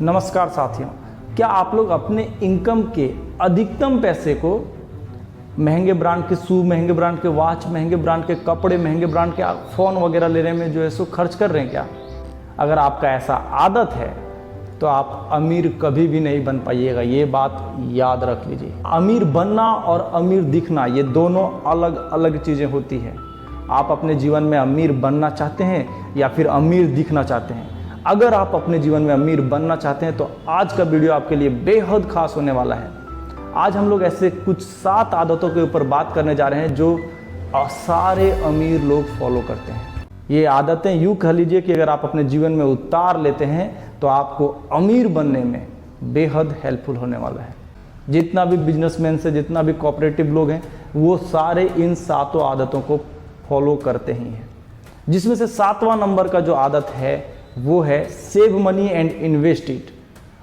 नमस्कार साथियों, क्या आप लोग अपने इनकम के अधिकतम पैसे को महंगे ब्रांड के शू, महंगे ब्रांड के वॉच, महंगे ब्रांड के कपड़े, महंगे ब्रांड के फ़ोन वगैरह लेने में जो है सो खर्च कर रहे हैं क्या? अगर आपका ऐसा आदत है तो आप अमीर कभी भी नहीं बन पाइएगा। ये बात याद रख लीजिए। अमीर बनना और अमीर दिखना ये दोनों अलग अलग चीज़ें होती हैं। आप अपने जीवन में अमीर बनना चाहते हैं या फिर अमीर दिखना चाहते हैं? अगर आप अपने जीवन में अमीर बनना चाहते हैं तो आज का वीडियो आपके लिए बेहद खास होने वाला है। आज हम लोग ऐसे कुछ 7 आदतों के ऊपर बात करने जा रहे हैं जो सारे अमीर लोग फॉलो करते हैं। ये आदतें यूँ कह लीजिए कि अगर आप अपने जीवन में उतार लेते हैं तो आपको अमीर बनने में बेहद हेल्पफुल होने वाला है। जितना भी बिजनेसमैन से, जितना भी कोऑपरेटिव लोग हैं, वो सारे इन 7 आदतों को फॉलो करते ही हैं। जिसमें से 7वां नंबर का जो आदत है वो है save money and invest it.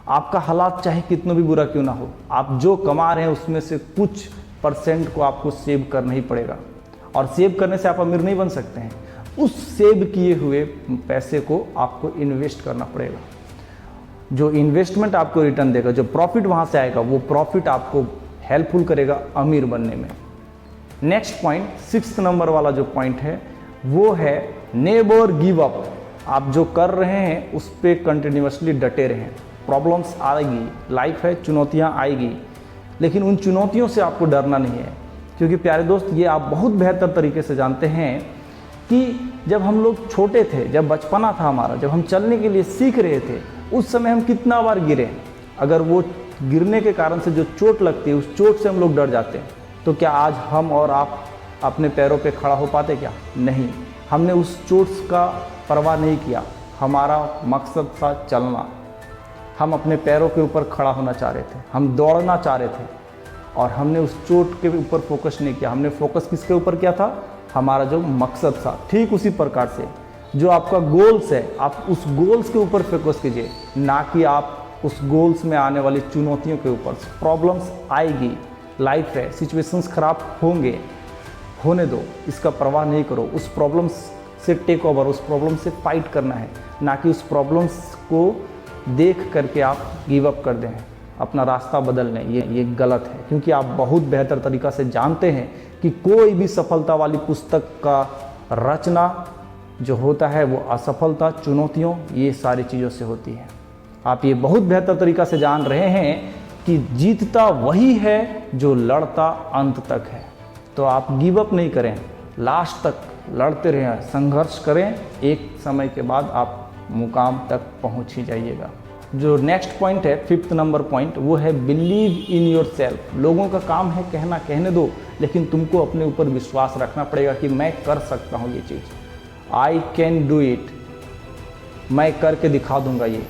आपका हालात चाहे कितना भी बुरा क्यों ना हो, आप जो कमा रहे हैं उसमें से कुछ % को आपको सेव करना ही पड़ेगा। और सेव करने से आप अमीर नहीं बन सकते हैं। उस सेव किए हुए पैसे को आपको इन्वेस्ट करना पड़ेगा। जो इन्वेस्टमेंट आपको रिटर्न देगा, जो प्रॉफिट वहाँ से आएगा, वो प्रॉफिट आपको हेल्पफुल करेगा अमीर बनने में। नेक्स्ट पॉइंट, 6th नंबर वाला जो पॉइंट है वो है नेवर गिव अप। आप जो कर रहे हैं उस पर कंटिन्यूसली डटे रहें। प्रॉब्लम्स आएगी, लाइफ है, चुनौतियाँ आएगी, लेकिन उन चुनौतियों से आपको डरना नहीं है। क्योंकि प्यारे दोस्त, ये आप बहुत बेहतर तरीके से जानते हैं कि जब हम लोग छोटे थे, जब बचपना था हमारा, जब हम चलने के लिए सीख रहे थे, उस समय हम कितना बार गिरे। अगर वो गिरने के कारण से जो चोट लगती है, उस चोट से हम लोग डर जाते हैं, तो क्या आज हम और आप अपने पैरों पे खड़ा हो पाते क्या? नहीं। हमने उस चोट का परवाह नहीं किया। हमारा मकसद था चलना। हम अपने पैरों के ऊपर खड़ा होना चाह रहे थे, हम दौड़ना चाह रहे थे, और हमने उस चोट के ऊपर फोकस नहीं किया। हमने फोकस किसके ऊपर किया था? हमारा जो मकसद था। ठीक उसी प्रकार से जो आपका गोल्स है, आप उस गोल्स के ऊपर फोकस कीजिए, ना कि आप उस गोल्स में आने वाली चुनौतियों के ऊपर। प्रॉब्लम्स आएगी, लाइफ है, सिचुएशंस खराब होंगे, होने दो, इसका परवाह नहीं करो। उस प्रॉब्लम्स से टेक ओवर, उस प्रॉब्लम से फाइट करना है, ना कि उस प्रॉब्लम्स को देख करके आप गिव अप कर दें, अपना रास्ता बदल लें। ये गलत है, क्योंकि आप बहुत बेहतर तरीक़ा से जानते हैं कि कोई भी सफलता वाली पुस्तक का रचना जो होता है वो असफलता, चुनौतियों, ये सारी चीज़ों से होती है। आप ये बहुत बेहतर तरीक़ा से जान रहे हैं कि जीतता वही है जो लड़ता अंत तक है। तो आप गिव अप नहीं करें, लास्ट तक लड़ते रहें, संघर्ष करें। एक समय के बाद आप मुकाम तक पहुंच ही जाइएगा। जो नेक्स्ट पॉइंट है, 5th नंबर पॉइंट, वो है बिलीव इन योर सेल्फ। लोगों का काम है कहना, कहने दो, लेकिन तुमको अपने ऊपर विश्वास रखना पड़ेगा कि मैं कर सकता हूँ ये चीज़। आई कैन डू इट, मैं करके दिखा दूंगा ये।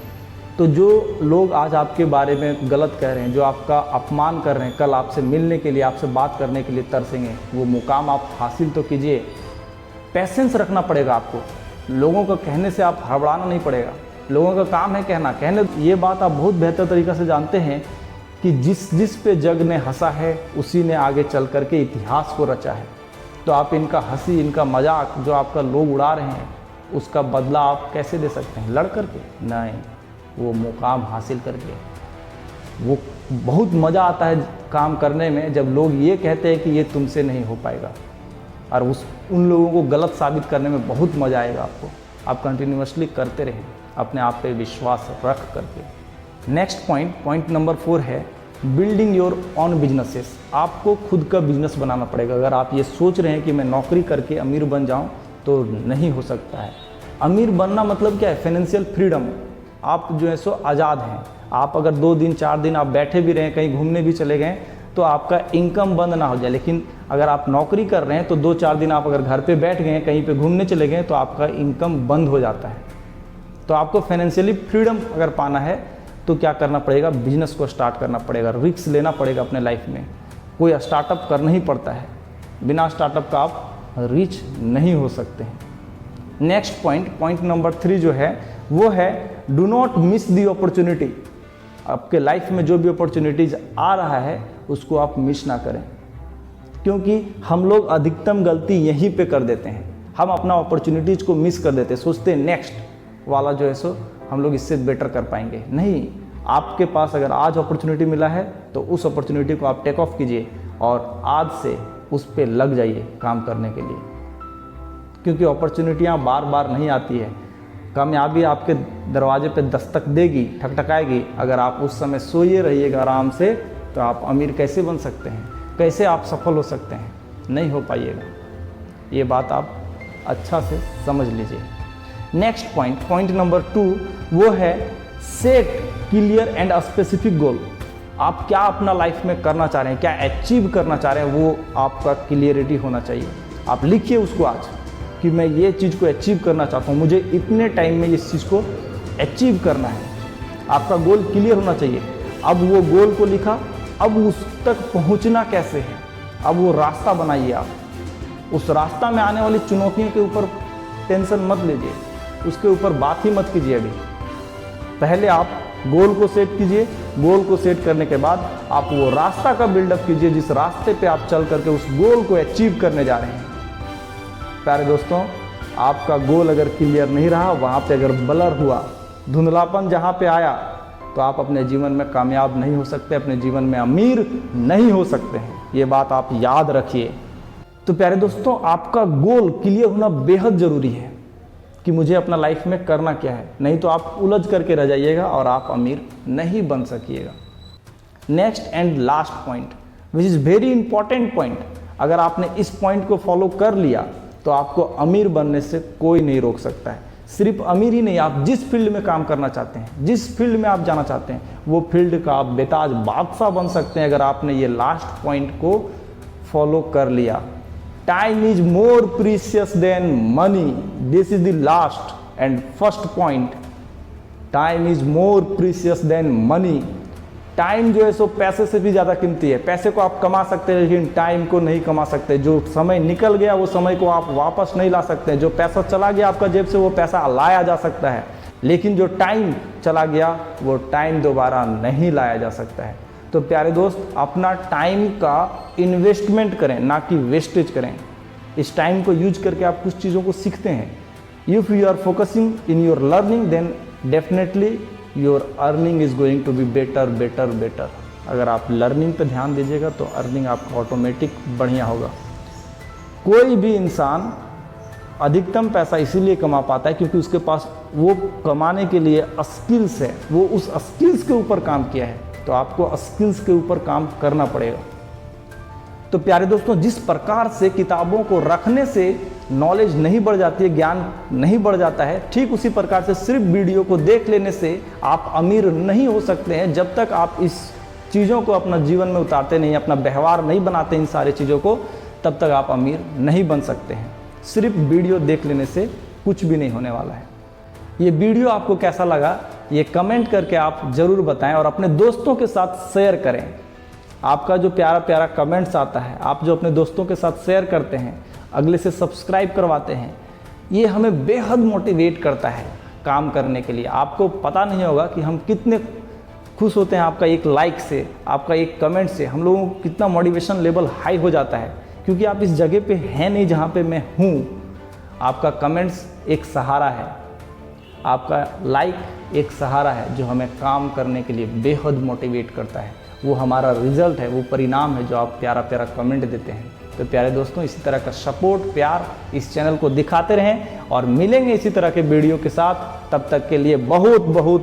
तो जो लोग आज आपके बारे में गलत कह रहे हैं, जो आपका अपमान कर रहे हैं, कल आपसे मिलने के लिए, आपसे बात करने के लिए तरसेंगे। वो मुकाम आप हासिल तो कीजिए। पेशेंस रखना पड़ेगा आपको। लोगों का कहने से आप हड़बड़ाना नहीं पड़ेगा। लोगों का काम है कहना, कहने। ये बात आप बहुत बेहतर तरीक़ा से जानते हैं कि जिस पे जग ने हंसा है उसी ने आगे चल करके इतिहास को रचा है। तो आप इनका हंसी, इनका मजाक जो आपका लोग उड़ा रहे हैं, उसका बदला आप कैसे दे सकते हैं? लड़ करके नहीं, वो मुकाम हासिल करके। वो बहुत मज़ा आता है काम करने में जब लोग ये कहते हैं कि ये तुमसे नहीं हो पाएगा, और उन लोगों को गलत साबित करने में बहुत मज़ा आएगा आपको। आप कंटिन्यूसली करते रहें, अपने आप पे विश्वास रख करके। नेक्स्ट पॉइंट नंबर 4 है बिल्डिंग योर ऑन बिजनेसेस। आपको खुद का बिजनेस बनाना पड़ेगा। अगर आप ये सोच रहे हैं कि मैं नौकरी करके अमीर बन जाऊं, तो नहीं हो सकता है। अमीर बनना मतलब क्या है? Financial freedom. आप जो है सो आज़ाद हैं। आप अगर 2 दिन 4 दिन आप बैठे भी रहें, कहीं घूमने भी चले गए, तो आपका इनकम बंद ना हो जाए। लेकिन अगर आप नौकरी कर रहे हैं तो 2-4 दिन आप अगर घर पे बैठ गए, कहीं पे घूमने चले गए, तो आपका इनकम बंद हो जाता है। तो आपको फाइनेंशियली फ्रीडम अगर पाना है तो क्या करना पड़ेगा? बिजनेस को स्टार्ट करना पड़ेगा, रिस्क लेना पड़ेगा अपने लाइफ में। कोई स्टार्टअप करना ही पड़ता है, बिना स्टार्टअप का आप रीच नहीं हो सकते हैं। नेक्स्ट पॉइंट नंबर 3 जो है वो है do not miss the opportunity. आपके लाइफ में जो भी अपॉर्चुनिटीज़ आ रहा है उसको आप मिस ना करें, क्योंकि हम लोग अधिकतम गलती यहीं पे कर देते हैं। हम अपना अपॉर्चुनिटीज़ को मिस कर देते हैं, सोचते हैं नेक्स्ट वाला जो है सो हम लोग इससे बेटर कर पाएंगे। नहीं, आपके पास अगर आज अपॉर्चुनिटी मिला है तो उस अपॉर्चुनिटी को आप टेक ऑफ कीजिए और आज से उस पर लग जाइए काम करने के लिए, क्योंकि अपॉर्चुनिटियाँ बार बार नहीं आती है। कामयाबी आपके दरवाजे पे दस्तक देगी, ठकठकाएगी। अगर आप उस समय सोए रहिएगा आराम से तो आप अमीर कैसे बन सकते हैं, कैसे आप सफल हो सकते हैं? नहीं हो पाइएगा। ये बात आप अच्छा से समझ लीजिए। नेक्स्ट पॉइंट नंबर 2, वो है set clear and specific goal. आप क्या अपना लाइफ में करना चाह रहे हैं, क्या अचीव करना चाह रहे हैं, वो आपका क्लियरिटी होना चाहिए। आप लिखिए उसको आज कि मैं ये चीज़ को अचीव करना चाहता हूँ, मुझे इतने टाइम में इस चीज़ को अचीव करना है। आपका गोल क्लियर होना चाहिए। अब वो गोल को लिखा, अब उस तक पहुँचना कैसे है, अब वो रास्ता बनाइए। आप उस रास्ता में आने वाली चुनौतियों के ऊपर टेंशन मत लीजिए, उसके ऊपर बात ही मत कीजिए। अभी पहले आप गोल को सेट कीजिए। गोल को सेट करने के बाद आप वो रास्ता का बिल्डअप कीजिए जिस रास्ते पे आप चल करके उस गोल को अचीव करने जा रहे हैं। प्यारे दोस्तों, आपका गोल अगर क्लियर नहीं रहा, वहाँ पे अगर ब्लर हुआ, धुंधलापन जहाँ पे आया, तो आप अपने जीवन में कामयाब नहीं हो सकते, अपने जीवन में अमीर नहीं हो सकते हैं। ये बात आप याद रखिए। तो प्यारे दोस्तों, आपका गोल क्लियर होना बेहद ज़रूरी है कि मुझे अपना लाइफ में करना क्या है, नहीं तो आप उलझ करके रह जाइएगा और आप अमीर नहीं बन सकिएगा। Next and last point which is very important point, अगर आपने इस पॉइंट को फॉलो कर लिया तो आपको अमीर बनने से कोई नहीं रोक सकता है। सिर्फ अमीर ही नहीं, आप जिस फील्ड में काम करना चाहते हैं, जिस फील्ड में आप जाना चाहते हैं, वो फील्ड का आप बेताज बादशाह बन सकते हैं अगर आपने ये लास्ट पॉइंट को फॉलो कर लिया। Time is more precious than money, this is the last and first point. Time is more precious than money. Time जो है सो पैसे से भी ज़्यादा कीमती है। पैसे को आप कमा सकते हैं लेकिन टाइम को नहीं कमा सकते। जो समय निकल गया वो समय को आप वापस नहीं ला सकते। जो पैसा चला गया आपका जेब से वो पैसा लाया जा सकता है, लेकिन जो टाइम चला गया वो टाइम दोबारा नहीं लाया जा सकता है। तो प्यारे दोस्त, अपना टाइम का इन्वेस्टमेंट करें, ना कि वेस्टेज करें। इस टाइम को यूज करके आप कुछ चीज़ों को सीखते हैं। If you are focusing in your learning then definitely your earning is going to be better better better. अगर आप लर्निंग पे ध्यान दीजिएगा तो अर्निंग आपका ऑटोमेटिक बढ़िया होगा। कोई भी इंसान अधिकतम पैसा इसीलिए कमा पाता है क्योंकि उसके पास वो कमाने के लिए स्किल्स है, वो उस स्किल्स के ऊपर काम किया है। तो आपको स्किल्स के ऊपर काम करना पड़ेगा। तो प्यारे दोस्तों, जिस प्रकार से किताबों को रखने से नॉलेज नहीं बढ़ जाती है, ज्ञान नहीं बढ़ जाता है, ठीक उसी प्रकार से सिर्फ वीडियो को देख लेने से आप अमीर नहीं हो सकते हैं। जब तक आप इस चीज़ों को अपना जीवन में उतारते नहीं, अपना व्यवहार नहीं बनाते इन सारी चीज़ों को, तब तक आप अमीर नहीं बन सकते हैं। सिर्फ वीडियो देख लेने से कुछ भी नहीं होने वाला है। ये वीडियो आपको कैसा लगा ये कमेंट करके आप ज़रूर बताएं और अपने दोस्तों के साथ शेयर करें। आपका जो प्यारा प्यारा कमेंट्स आता है, आप जो अपने दोस्तों के साथ शेयर करते हैं, अगले से सब्सक्राइब करवाते हैं, ये हमें बेहद मोटिवेट करता है काम करने के लिए। आपको पता नहीं होगा कि हम कितने खुश होते हैं आपका एक लाइक से, आपका एक कमेंट से। हम लोगों को कितना मोटिवेशन लेवल हाई हो जाता है, क्योंकि आप इस जगह पे हैं नहीं जहाँ पे मैं हूँ। आपका कमेंट्स एक सहारा है, आपका लाइक एक सहारा है जो हमें काम करने के लिए बेहद मोटिवेट करता है। वो हमारा रिजल्ट है, वो परिणाम है जो आप प्यारा प्यारा कमेंट देते हैं। तो प्यारे दोस्तों, इसी तरह का सपोर्ट, प्यार इस चैनल को दिखाते रहें और मिलेंगे इसी तरह के वीडियो के साथ। तब तक के लिए बहुत बहुत